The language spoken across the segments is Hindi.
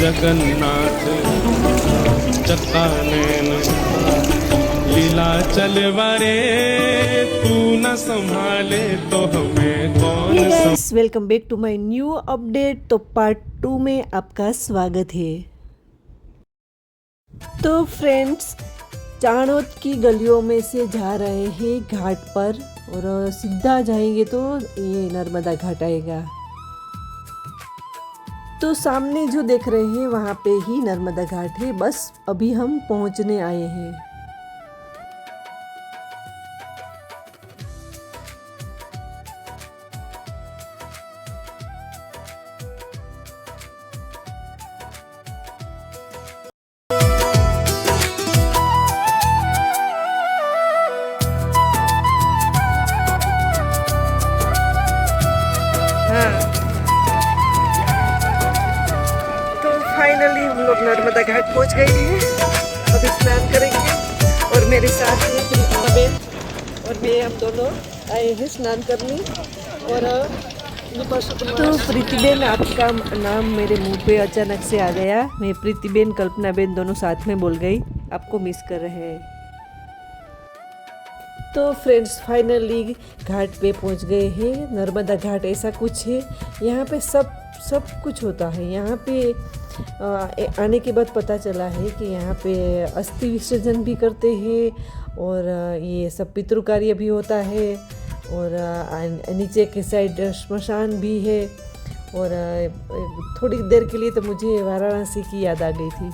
जगन्नाथ चक्का नैन लीला चलवारे तू न संभाले तो हमें कौन guys welcome back to my new update. तो पार्ट 2 में आपका स्वागत है। तो फ्रेंड्स, चाणोद की गलियों में से जा रहे हैं घाट पर और सीधा जाएंगे तो ये नर्मदा घाट आएगा। तो सामने जो देख रहे हैं वहाँ पे ही नर्मदा घाट है। बस अभी हम पहुँचने आए हैं। तो फाइनली हम लोग नर्मदा घाट पहुंच गए हैं। अभी स्नान करेंगे और मेरे साथ हैं प्रीतिमा बेन और मैं, हम दोनों आए हैं स्नान करने। और तो प्रीतिबेन, आपका नाम मेरे मुंह पे अचानक से आ गया। मैं प्रीतिबेन, कल्पना बेन दोनों साथ में बोल गई। आपको मिस कर रहे हैं। तो फ्रेंड्स, फाइनली घाट पे पहुंच गए हैं। नर्मदा घाट ऐसा कुछ है, यहाँ पे सब कुछ होता है। यहाँ पे आने के बाद पता चला है कि यहाँ पे अस्थि विसर्जन भी करते हैं और ये सब पितृ कार्य भी होता है। और नीचे के साइड श्मशान भी है। और थोड़ी देर के लिए तो मुझे वाराणसी की याद आ गई थी।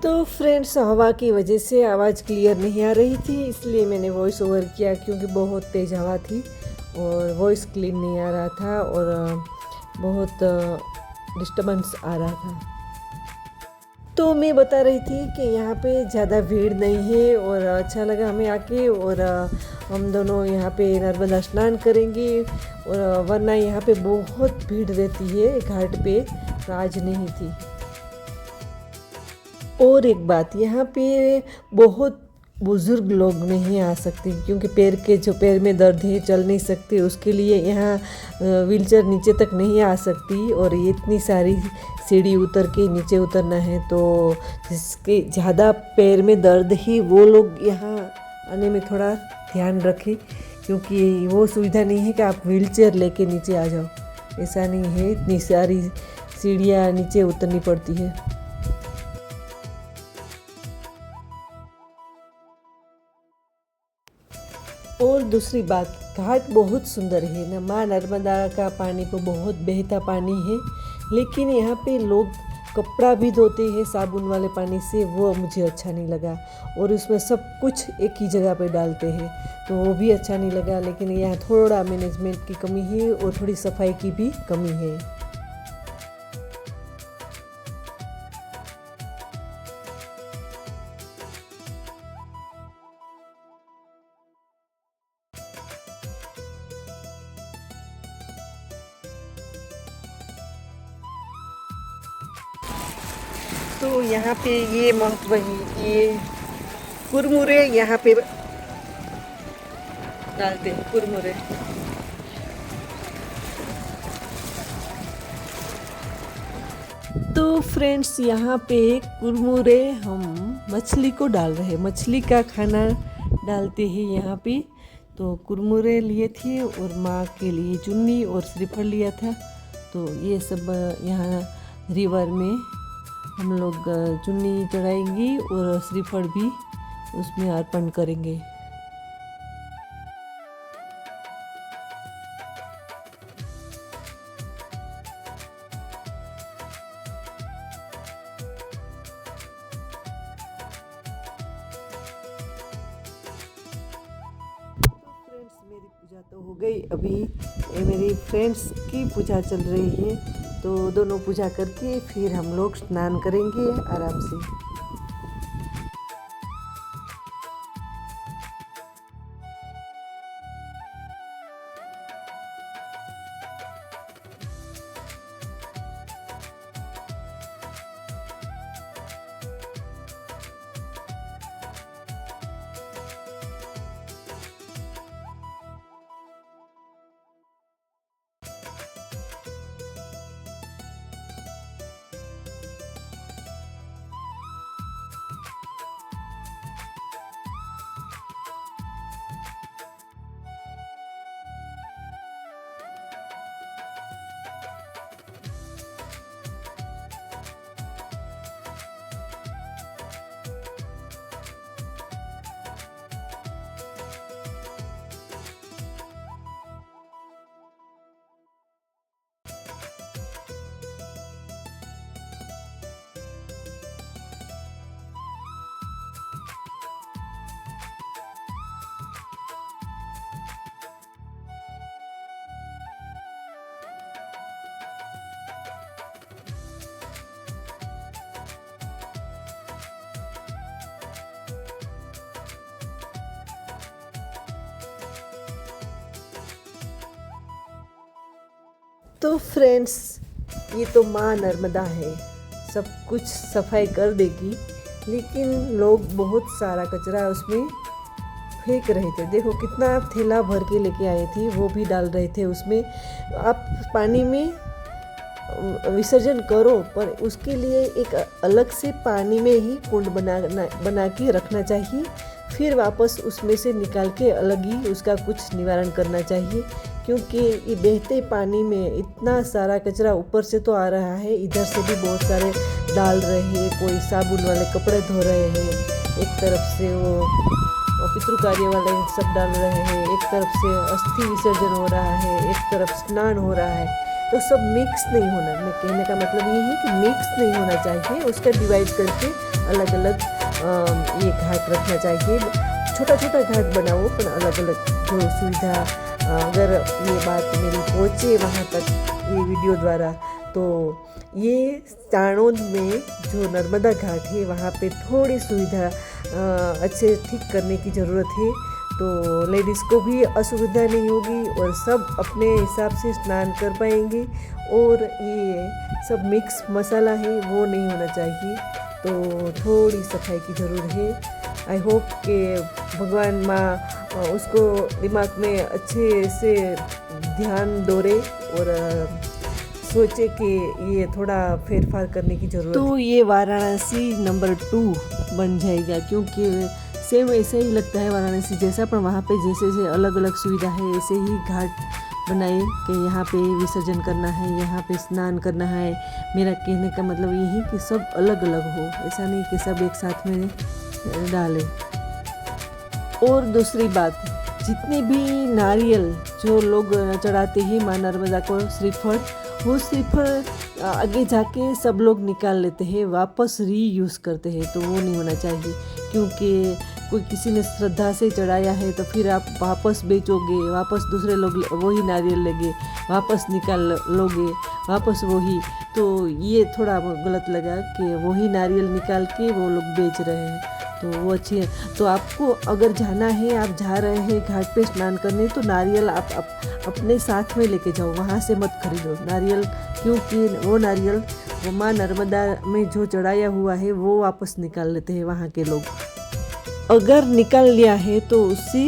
तो फ्रेंड्स, हवा की वजह से आवाज़ क्लियर नहीं आ रही थी, इसलिए मैंने वॉइस ओवर किया क्योंकि बहुत तेज़ हवा थी और वॉइस क्लीन नहीं आ रहा था और बहुत डिस्टर्बेंस आ रहा था। तो मैं बता रही थी कि यहाँ पे ज़्यादा भीड़ नहीं है और अच्छा लगा हमें आके। और हम दोनों यहाँ पे नर्मदा स्नान करेंगे। और वरना यहाँ पे बहुत भीड़ रहती है घाट पे, आज नहीं थी। और एक बात, यहाँ पे बहुत बुज़ुर्ग लोग नहीं आ सकते क्योंकि पैर में दर्द है, चल नहीं सकते। उसके लिए यहाँ व्हीलचेयर नीचे तक नहीं आ सकती और ये इतनी सारी सीढ़ी उतर के नीचे उतरना है। तो जिसके ज़्यादा पैर में दर्द है वो लोग यहाँ आने में थोड़ा ध्यान रखें, क्योंकि वो सुविधा नहीं है कि आप व्हीलचेयर लेके नीचे आ जाओ। ऐसा नहीं है, इतनी सारी सीढ़ियाँ नीचे उतरनी पड़ती है। और दूसरी बात, घाट बहुत सुंदर है ना। माँ नर्मदा का पानी तो बहुत बहता पानी है, लेकिन यहाँ पे लोग कपड़ा भी धोते हैं साबुन वाले पानी से, वो मुझे अच्छा नहीं लगा। और उसमें सब कुछ एक ही जगह पे डालते हैं तो वो भी अच्छा नहीं लगा। लेकिन यहाँ थोड़ा मैनेजमेंट की कमी है और थोड़ी सफाई की भी कमी है। तो यहाँ पे ये महत्व है, ये कुरमुरे यहाँ पे डालते हैं, कुरमुरे। तो फ्रेंड्स, यहाँ पे कुरमुरे हम मछली को डाल रहे हैं, मछली का खाना डालते हैं यहाँ पे। तो कुरमुरे लिए थे और माँ के लिए चुन्नी और श्रीफल लिया था। तो ये सब यहाँ रिवर में हम लोग चुन्नी चढ़ाएंगी और श्रीफल भी उसमें अर्पण करेंगे। मेरी पूजा तो हो गई। अभी मेरी फ्रेंड्स की पूजा चल रही है, तो दोनों पूजा करके फिर हम लोग स्नान करेंगे आराम से। तो फ्रेंड्स, ये तो माँ नर्मदा है, सब कुछ सफाई कर देगी, लेकिन लोग बहुत सारा कचरा उसमें फेंक रहे थे। देखो कितना थैला भर के लेके आए थे, वो भी डाल रहे थे उसमें। आप पानी में विसर्जन करो, पर उसके लिए एक अलग से पानी में ही कुंड बना के रखना चाहिए। फिर वापस उसमें से निकाल के अलग ही उसका कुछ निवारण करना चाहिए, क्योंकि ये बहते पानी में इतना सारा कचरा ऊपर से तो आ रहा है, इधर से भी बहुत सारे डाल रहे हैं। कोई साबुन वाले कपड़े धो रहे हैं, एक तरफ से वो पितृ कार्य वाले सब डाल रहे हैं, एक तरफ से अस्थि विसर्जन हो रहा है, एक तरफ स्नान हो रहा है। तो सब मिक्स नहीं होना, मैं कहने का मतलब ये है कि मिक्स नहीं होना चाहिए। उसका डिवाइड करके अलग अलग ये घाट रखना चाहिए। छोटा छोटा घाट बनाओ, पर अलग अलग जो सुविधा। अगर ये बात मेरी पहुँचे वहाँ तक ये वीडियो द्वारा, तो ये चाणोद में जो नर्मदा घाट है वहाँ पे थोड़ी सुविधा अच्छे ठीक करने की ज़रूरत है, तो लेडीज़ को भी असुविधा नहीं होगी और सब अपने हिसाब से स्नान कर पाएंगे। और ये सब मिक्स मसाला है वो नहीं होना चाहिए, तो थोड़ी सफाई की ज़रूरत है। आई होप कि भगवान माँ उसको दिमाग में अच्छे से ध्यान दोरे और सोचे कि ये थोड़ा फेरफार करने की ज़रूरत। तो ये वाराणसी नंबर 2 बन जाएगा, क्योंकि सेम ऐसा ही लगता है वाराणसी जैसा, पर वहाँ पे जैसे जैसे अलग अलग सुविधा है ऐसे ही घाट बनाए कि यहाँ पे विसर्जन करना है, यहाँ पे स्नान करना है। मेरा कहने का मतलब ये है कि सब अलग अलग हो, ऐसा नहीं कि सब एक साथ में डालें। और दूसरी बात, जितने भी नारियल जो लोग चढ़ाते हैं माँ नर्मदा को, श्रीफल, वो श्रीफल आगे जाके सब लोग निकाल लेते हैं, वापस रीयूज़ करते हैं, तो वो नहीं होना चाहिए। क्योंकि कोई किसी ने श्रद्धा से चढ़ाया है तो फिर आप वापस बेचोगे, वापस दूसरे लोग वही नारियल लेंगे, वापस निकाल लोगे, वापस वही, तो ये थोड़ा गलत लगा कि वही नारियल निकाल के वो लोग बेच रहे हैं, तो वो अच्छी है। तो आपको अगर जाना है, आप जा रहे हैं घाट पे स्नान करने, तो नारियल आप अपने साथ में लेके जाओ, वहाँ से मत खरीदो नारियल, क्योंकि वो नारियल वो माँ नर्मदा में जो चढ़ाया हुआ है वो वापस निकाल लेते हैं वहाँ के लोग। अगर निकाल लिया है तो उसे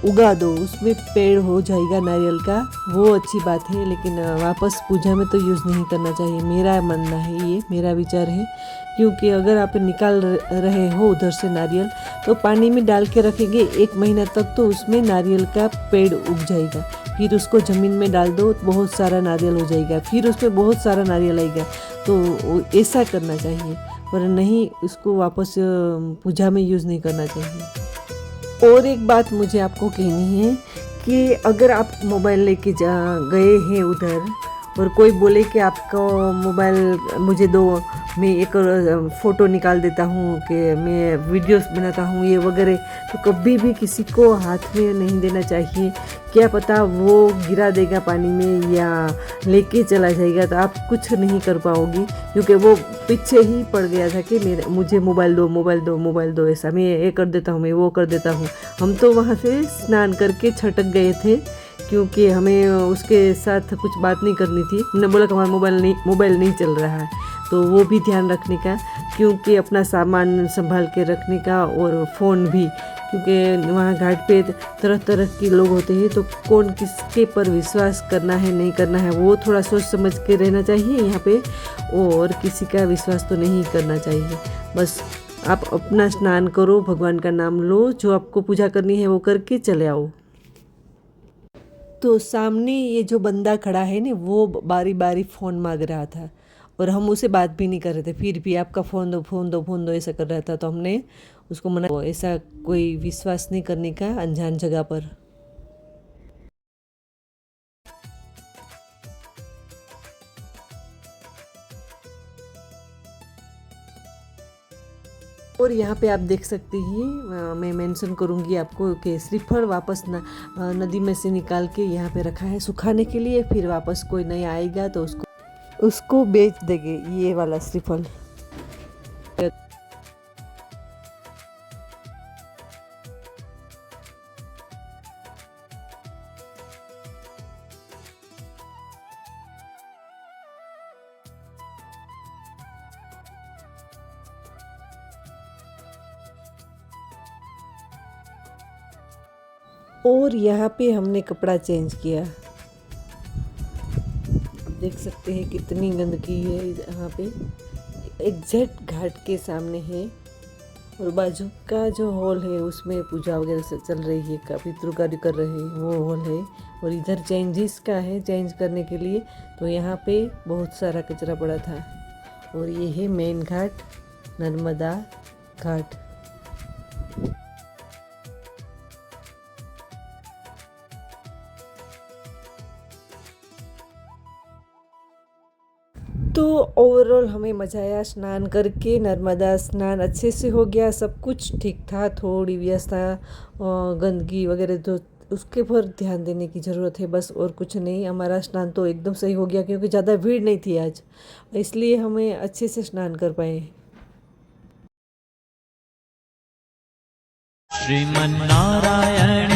उगा दो, उसमें पेड़ हो जाएगा नारियल का, वो अच्छी बात है, लेकिन वापस पूजा में तो यूज़ नहीं करना चाहिए। मेरा मानना है, ये मेरा विचार है। क्योंकि अगर आप निकाल रहे हो उधर से नारियल, तो पानी में डाल के रखेंगे 1 महीना तक, तो उसमें नारियल का पेड़ उग जाएगा। फिर उसको ज़मीन में डाल दो, बहुत सारा नारियल हो जाएगा, फिर उसमें बहुत सारा नारियल आएगा, तो ऐसा करना चाहिए, पर नहीं उसको वापस पूजा में यूज़ नहीं करना चाहिए। और एक बात मुझे आपको कहनी है कि अगर आप मोबाइल लेके गए हैं उधर, और कोई बोले कि आपका मोबाइल मुझे दो, मैं एक फ़ोटो निकाल देता हूँ, कि मैं वीडियोस बनाता हूँ ये वगैरह, तो कभी भी किसी को हाथ में नहीं देना चाहिए। क्या पता वो गिरा देगा पानी में या लेके चला जाएगा, तो आप कुछ नहीं कर पाओगी, क्योंकि वो पीछे ही पड़ गया था कि मुझे मोबाइल दो, मोबाइल दो, मोबाइल दो, ऐसा मैं ये कर देता हूँ, मैं वो कर देता हूँ। हम तो वहाँ से स्नान करके छटक गए थे, क्योंकि हमें उसके साथ कुछ बात नहीं करनी थी। हमने बोला कि हमारा मोबाइल नहीं चल रहा है, तो वो भी ध्यान रखने का, क्योंकि अपना सामान संभाल के रखने का, और फ़ोन भी, क्योंकि वहाँ घाट पे तरह तरह के लोग होते हैं, तो कौन किसके पर विश्वास करना है नहीं करना है, वो थोड़ा सोच समझ के रहना चाहिए यहाँ पे, और किसी का विश्वास तो नहीं करना चाहिए। बस आप अपना स्नान करो, भगवान का नाम लो, जो आपको पूजा करनी है वो करके चले आओ। तो सामने ये जो बंदा खड़ा है ना, वो बारी बारी फ़ोन मांग रहा था, और हम उसे बात भी नहीं कर रहे थे, फिर भी आपका फ़ोन दो, फ़ोन दो, फ़ोन दो ऐसा कर रहा था, तो हमने उसको मना, ऐसा कोई विश्वास नहीं करने का अनजान जगह पर। और यहाँ पे आप देख सकते हैं, मैं मेंशन करूँगी आपको कि श्रीफल वापस नदी में से निकाल के यहाँ पे रखा है सुखाने के लिए, फिर वापस कोई नया आएगा तो उसको बेच देंगे ये वाला श्रीफल। और यहाँ पे हमने कपड़ा चेंज किया। आप देख सकते हैं कितनी गंदगी है यहाँ पे। एग्जैक्ट घाट के सामने है और बाजू का जो हॉल है उसमें पूजा वगैरह से चल रही है, पितृ कार्य कर रहे हैं, वो हॉल है। और इधर चेंजेस का है, चेंज करने के लिए। तो यहाँ पे बहुत सारा कचरा पड़ा था। और ये है मेन घाट, नर्मदा घाट। तो ओवरऑल हमें मज़ा आया स्नान करके। नर्मदा स्नान अच्छे से हो गया, सब कुछ ठीक था। थोड़ी व्यवस्था गंदगी वगैरह तो उसके पर ध्यान देने की ज़रूरत है बस, और कुछ नहीं। हमारा स्नान तो एकदम सही हो गया क्योंकि ज़्यादा भीड़ नहीं थी आज, इसलिए हमें अच्छे से स्नान कर पाए। श्रीमन्नारायण